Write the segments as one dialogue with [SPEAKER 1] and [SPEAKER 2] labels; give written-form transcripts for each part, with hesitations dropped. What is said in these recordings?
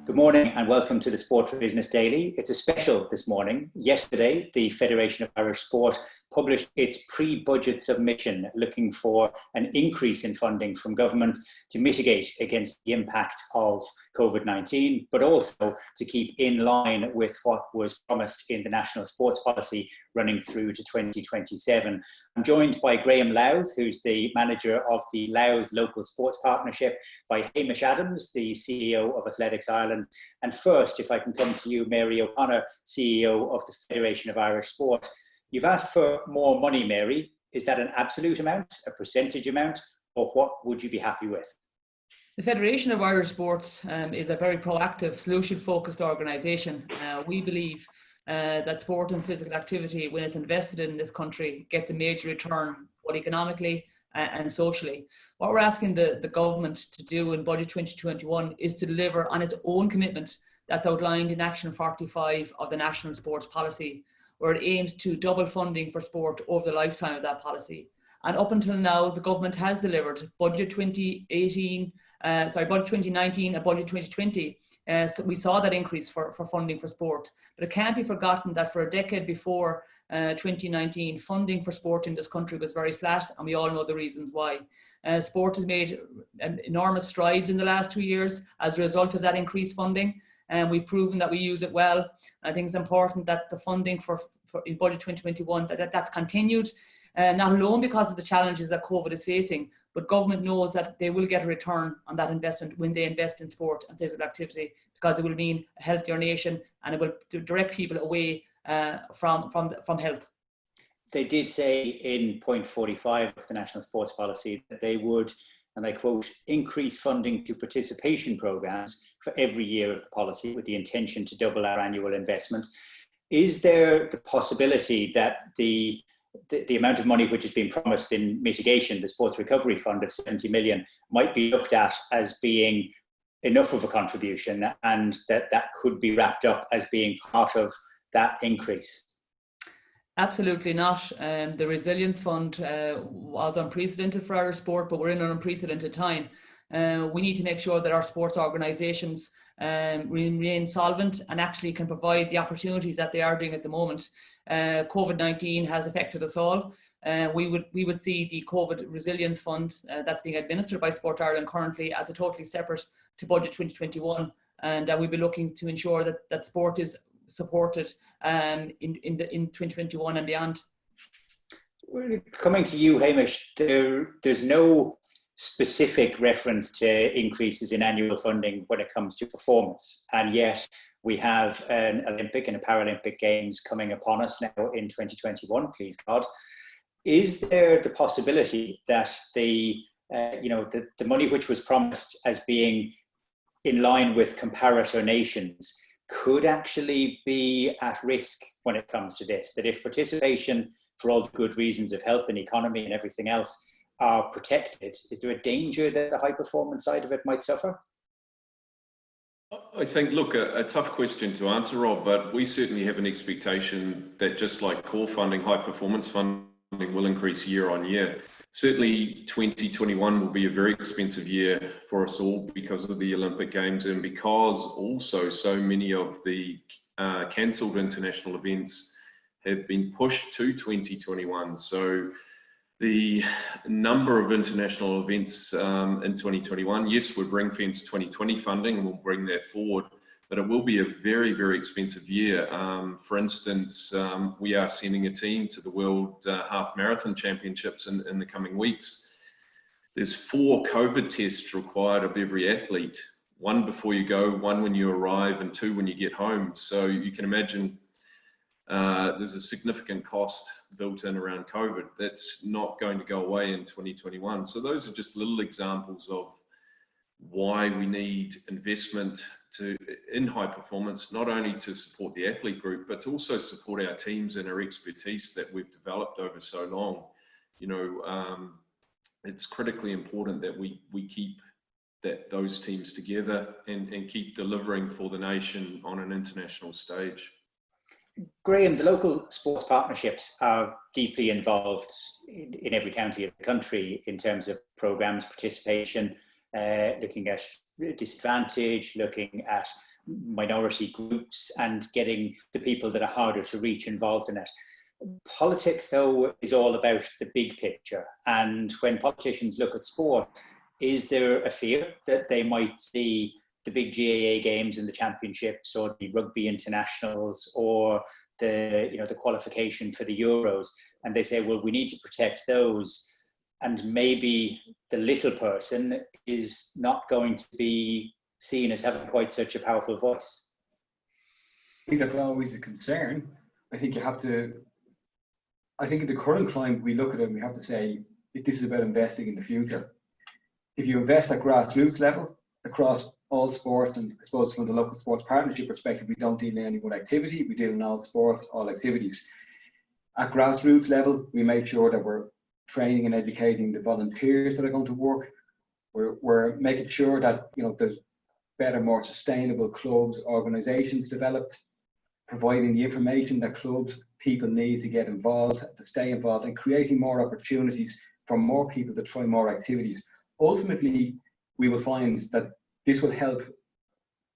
[SPEAKER 1] Good morning and welcome to the Sport for Business Daily. It's a special this morning. Yesterday, the Federation of Irish Sport published its pre-budget submission looking for an increase in funding from government to mitigate against the impact of COVID-19, but also to keep in line with what was promised in the National Sports Policy running through to 2027. I'm joined by Graham Louth, who's the manager of the Louth Local Sports Partnership, by Hamish Adams, the CEO of Athletics Ireland. And first, if I can come to you, Mary O'Connor, CEO of the Federation of Irish Sport. You've asked for more money, Mary. Is that an absolute amount, a percentage amount, or what would you be happy with?
[SPEAKER 2] The Federation of Irish Sports is a very proactive, solution-focused organisation. We believe that sport and physical activity, when it's invested in this country, gets a major return, both economically and socially. What we're asking the government to do in Budget 2021 is to deliver on its own commitment that's outlined in Action 45 of the National Sports Policy, where it aims to double funding for sport over the lifetime of that policy. And up until now, the government has delivered Budget 2019 and Budget 2020. So we saw that increase for funding for sport. But it can't be forgotten that for a decade before 2019, funding for sport in this country was very flat, and we all know the reasons why. Sport has made enormous strides in the last 2 years as a result of that increased funding, and we've proven that we use it well. I think it's important that the funding for in Budget 2021, that's continued. Not alone because of the challenges that COVID is facing, but government knows that they will get a return on that investment when they invest in sport and physical activity, because it will mean a healthier nation and it will direct people away from health.
[SPEAKER 1] They did say in point 45 of the National Sports Policy that they would, and I quote, increase funding to participation programmes for every year of the policy with the intention to double our annual investment. Is there the possibility that the amount of money which has been promised in mitigation, the Sports Recovery Fund of 70 million, might be looked at as being enough of a contribution, and that could be wrapped up as being part of that increase?
[SPEAKER 2] Absolutely not. The Resilience Fund was unprecedented for Irish sport, but we're in an unprecedented time. We need to make sure that our sports organisations remain solvent and actually can provide the opportunities that they are doing at the moment. COVID-19 has affected us all. We would see the COVID Resilience Fund that's being administered by Sport Ireland currently as a totally separate to Budget 2021, and we'll be looking to ensure that sport is supported in 2021 and beyond.
[SPEAKER 1] Coming to you, Hamish, there's no specific reference to increases in annual funding when it comes to performance, and yet we have an Olympic and a Paralympic Games coming upon us now in 2021, please God. Is there the possibility that the money which was promised as being in line with comparator nations could actually be at risk when it comes to this? That if participation, for all the good reasons of health and economy and everything else, are protected, is there a danger that the high performance side of it might suffer?
[SPEAKER 3] I think, look, a tough question to answer, Rob, but we certainly have an expectation that just like core funding, high performance funding will increase year on year. Certainly 2021 will be a very expensive year for us all because of the Olympic Games, and because also so many of the cancelled international events have been pushed to 2021. So the number of international events in 2021, yes, we've ring-fenced 2020 funding and we'll bring that forward, but it will be a very, very expensive year. For instance, we are sending a team to the World Half Marathon Championships in the coming weeks. There's 4 COVID tests required of every athlete, 1 before you go, 1 when you arrive, and 2 when you get home. So you can imagine there's a significant cost built in around COVID that's not going to go away in 2021. So those are just little examples of why we need investment in high performance, not only to support the athlete group, but to also support our teams and our expertise that we've developed over so long. It's critically important that we keep those teams together and keep delivering for the nation on an international stage.
[SPEAKER 1] Graham, the local sports partnerships are deeply involved in every county of the country in terms of programmes, participation, looking at disadvantaged, looking at minority groups and getting the people that are harder to reach involved in it. Politics, though, is all about the big picture. And when politicians look at sport, is there a fear that they might see the big GAA games and the championships, or the rugby internationals, or the qualification for the Euros, and they say, well, we need to protect those, and maybe the little person is not going to be seen as having quite such a powerful voice?
[SPEAKER 4] I think that's always a concern. I think in the current climate, we look at it and we have to say, if this is about investing in the future, if you invest at grassroots level across all sports, and I suppose from the local sports partnership perspective, we don't deal in any one activity, we deal in all sports, all activities. At grassroots level, we make sure that we're training and educating the volunteers that are going to work. We're making sure that there's better, more sustainable clubs, organisations developed, providing the information that clubs, people need to get involved, to stay involved, and creating more opportunities for more people to try more activities. Ultimately, we will find that this will help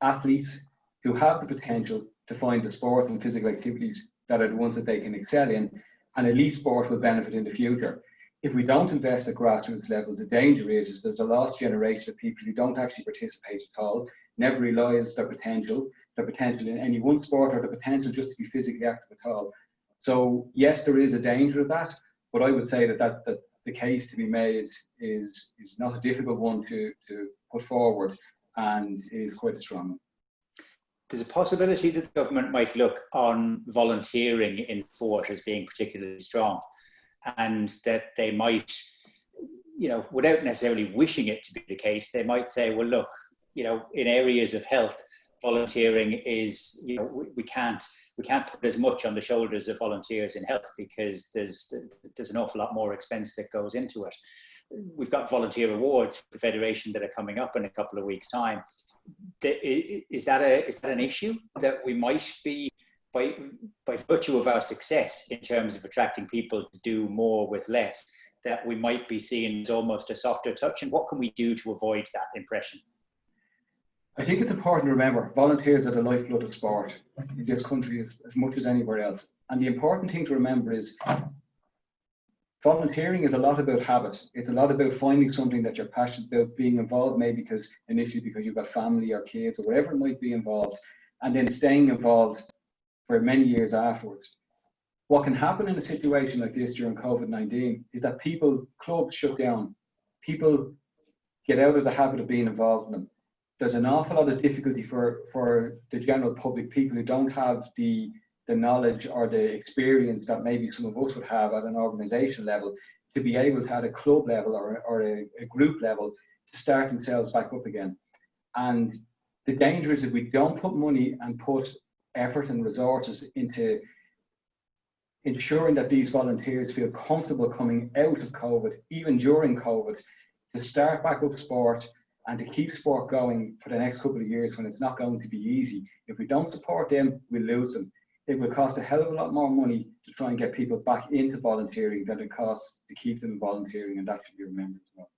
[SPEAKER 4] athletes who have the potential to find the sports and physical activities that are the ones that they can excel in, and elite sport will benefit in the future. If we don't invest at grassroots level, the danger is there's a lost generation of people who don't actually participate at all, never realise their potential in any one sport, or the potential just to be physically active at all. So yes, there is a danger of that, but I would say that the case to be made is not a difficult one to put forward, and is quite a strong one.
[SPEAKER 1] There's a possibility that the government might look on volunteering in sport as being particularly strong, and that they might, without necessarily wishing it to be the case, they might say, well, look, in areas of health, volunteering is, we can't put as much on the shoulders of volunteers in health, because there's an awful lot more expense that goes into it. We've got volunteer awards for the federation that are coming up in a couple of weeks' time. Is that an issue that we might be, by virtue of our success in terms of attracting people to do more with less, that we might be seen as almost a softer touch? And what can we do to avoid that impression?
[SPEAKER 4] I think it's important to remember, volunteers are the lifeblood of sport in this country as much as anywhere else. And the important thing to remember is volunteering is a lot about habit. It's a lot about finding something that you're passionate about, being involved, maybe initially because you've got family or kids or whatever it might be involved, and then staying involved for many years afterwards. What can happen in a situation like this during COVID-19 is that clubs shut down, people get out of the habit of being involved in them. There's an awful lot of difficulty for the general public, people who don't have the knowledge or the experience that maybe some of us would have at an organisation level, to be able to, at a club level or a group level, to start themselves back up again. And the danger is, if we don't put money and put effort and resources into ensuring that these volunteers feel comfortable coming out of COVID, even during COVID, to start back up sport and to keep sport going for the next couple of years, when it's not going to be easy. If we don't support them, we'll lose them. It will cost a hell of a lot more money to try and get people back into volunteering than it costs to keep them volunteering, and that should be remembered as well.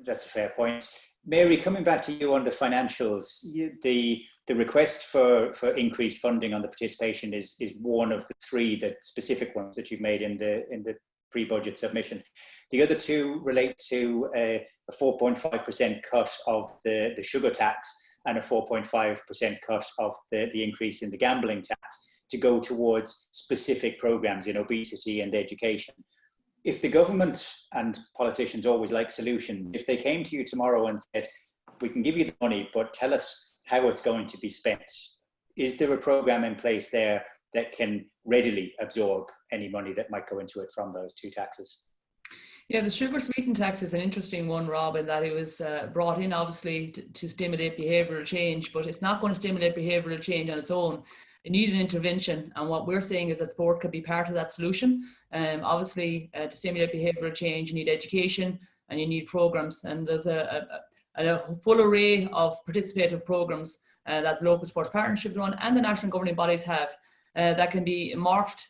[SPEAKER 1] That's a fair point. Mary, coming back to you on the financials, the request for increased funding on the participation is one of the three specific ones that you've made in the pre-budget submission. The other two relate to a 4.5% cut of the sugar tax and a 4.5% cut of the increase in the gambling tax, to go towards specific programs in obesity and education. If the government, and politicians always like solutions, if they came to you tomorrow and said, we can give you the money, but tell us how it's going to be spent, is there a program in place there that can readily absorb any money that might go into it from those two taxes?
[SPEAKER 2] Yeah, the sugar sweetened tax is an interesting one, Rob, in that it was brought in obviously to stimulate behavioural change, but it's not going to stimulate behavioural change on its own. It needs an intervention, and what we're saying is that sport could be part of that solution. Obviously, to stimulate behavioural change, you need education and you need programmes, and there's a full array of participative programmes that local sports partnerships run and the national governing bodies have that can be morphed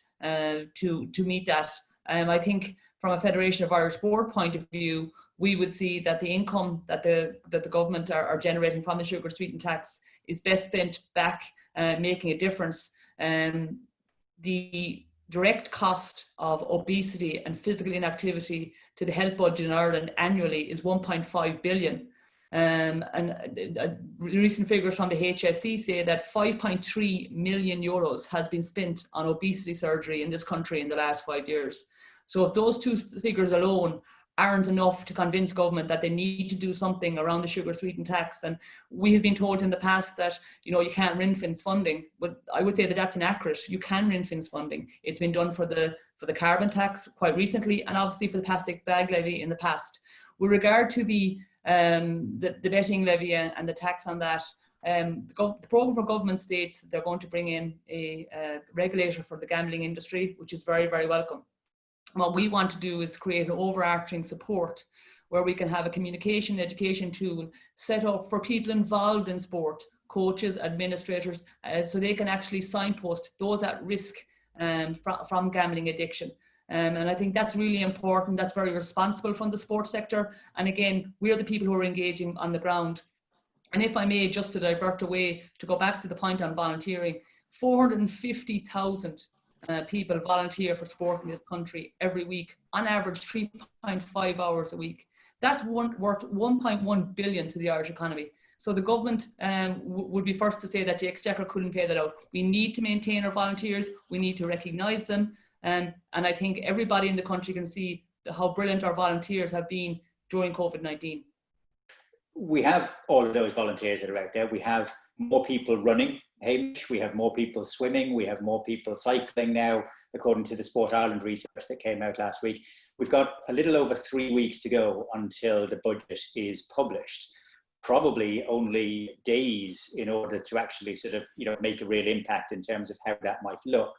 [SPEAKER 2] to meet that. I think from a Federation of Irish Sport point of view, we would see that the income that the government are generating from the sugar sweetened tax is best spent back making a difference. The direct cost of obesity and physical inactivity to the health budget in Ireland annually is 1.5 billion. Recent figures from the HSE say that 5.3 million euros has been spent on obesity surgery in this country in the last 5 years. So if those two figures alone aren't enough to convince government that they need to do something around the sugar sweetened tax, and we have been told in the past that, you know, you can't ring-fence funding, but I would say that that's inaccurate. You can ring-fence funding. It's been done for the carbon tax quite recently, and obviously for the plastic bag levy in the past. With regard to the betting levy and the tax on that, the programme for government states that they're going to bring in a regulator for the gambling industry, which is very, very welcome. What we want to do is create an overarching support where we can have a communication education tool set up for people involved in sport, coaches, administrators, so they can actually signpost those at risk from gambling addiction. And I think that's really important. That's very responsible from the sports sector. And again, we're the people who are engaging on the ground. And if I may, just to divert away, to go back to the point on volunteering, 450,000 people volunteer for sport in this country every week, on average 3.5 hours a week. That's worth 1.1 billion to the Irish economy. So the government would be first to say that the Exchequer couldn't pay that out. We need to maintain our volunteers. We need to recognise them. And I think everybody in the country can see how brilliant our volunteers have been during COVID-19.
[SPEAKER 1] We have all of those volunteers that are out there. We have more people running, Hamish. We have more people swimming. We have more people cycling now, according to the Sport Ireland research that came out last week. We've got a little over 3 weeks to go until the budget is published. Probably only days in order to actually sort of, you know, make a real impact in terms of how that might look.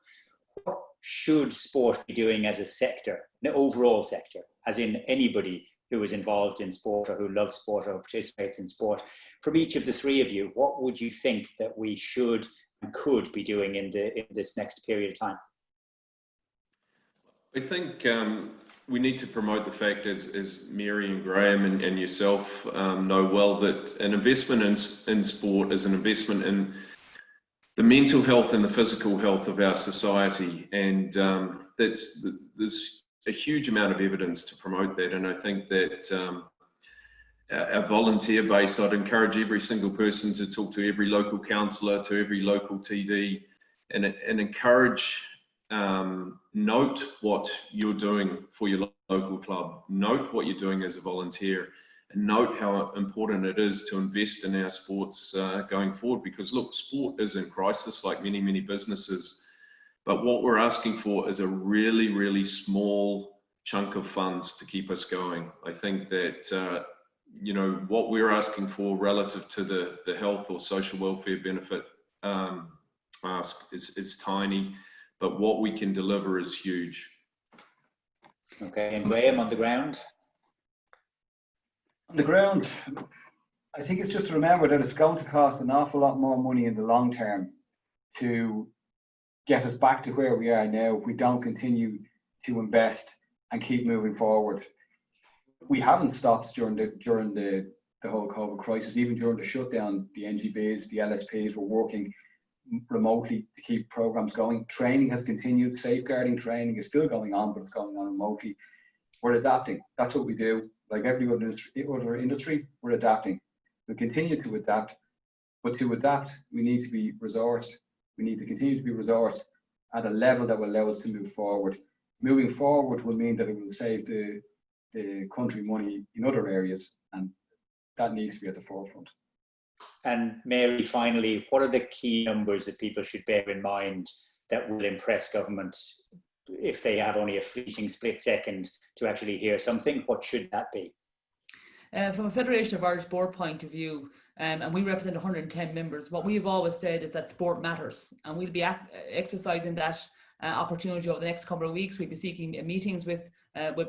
[SPEAKER 1] What should sport be doing as a sector, an overall sector, as in anybody who is involved in sport or who loves sport or participates in sport? From each of the three of you, what would you think that we should and could be doing in this next period of time?
[SPEAKER 3] I think we need to promote the fact, as Mary and Graham and yourself know well, that an investment in sport is an investment in the mental health and the physical health of our society, and there's a huge amount of evidence to promote that. And I think that our volunteer base, I'd encourage every single person to talk to every local councillor, to every local TD, and encourage, note what you're doing for your local club, note what you're doing as a volunteer, and note how important it is to invest in our sports going forward. Because look, sport is in crisis like many, many businesses. But what we're asking for is a really, really small chunk of funds to keep us going. I think that, you know, what we're asking for relative to the health or social welfare benefit ask is tiny, but what we can deliver is huge.
[SPEAKER 1] Okay, and Graham, on the ground?
[SPEAKER 4] On the ground, I think it's just to remember that it's going to cost an awful lot more money in the long term to get us back to where we are now if we don't continue to invest and keep moving forward. We haven't stopped during the whole COVID crisis. Even during the shutdown, the NGBs, the LSPs were working remotely to keep programs going. Training has continued. Safeguarding training is still going on, but it's going on remotely. We're adapting. That's what we do. Like every other industry, we're adapting. We continue to adapt, but to adapt, we need to be resourced. We need to continue to be resourced at a level that will allow us to move forward. Moving forward will mean that it will save the country money in other areas, and that needs to be at the forefront.
[SPEAKER 1] And Mary, finally, what are the key numbers that people should bear in mind that will impress government if they have only a fleeting split second to actually hear something? What should that be?
[SPEAKER 2] From a Federation of Irish Sport point of view, and we represent 110 members, what we've always said is that sport matters, and we'll be exercising that opportunity over the next couple of weeks. We'll be seeking meetings with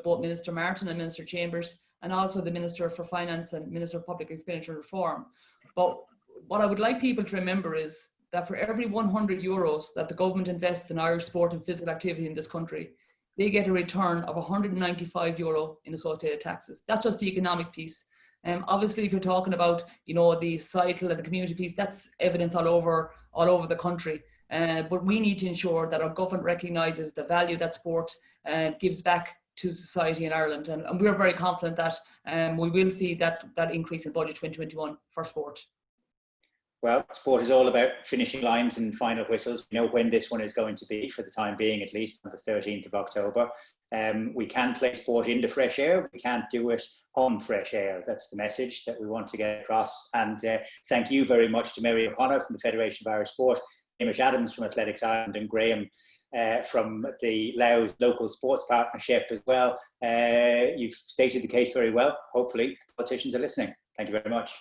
[SPEAKER 2] both Minister Martin and Minister Chambers, and also the Minister for Finance and Minister of Public Expenditure Reform. But what I would like people to remember is that for every €100 that the government invests in Irish sport and physical activity in this country, they get a return of €195 in associated taxes. That's just the economic piece. Obviously, if you're talking about, you know, the societal and the community piece, that's evidence all over the country. But we need to ensure that our government recognises the value that sport gives back to society in Ireland, and we're very confident that we will see that increase in budget 2021 for sport.
[SPEAKER 1] Well, sport is all about finishing lines and final whistles. We know when this one is going to be, for the time being at least, on the 13th of October. We can play sport in the fresh air. We can't do it on fresh air. That's the message that we want to get across. And thank you very much to Mary O'Connor from the Federation of Irish Sport, Hamish Adams from Athletics Ireland, and Graham from the Louth Local Sports Partnership as well. You've stated the case very well. Hopefully politicians are listening. Thank you very much.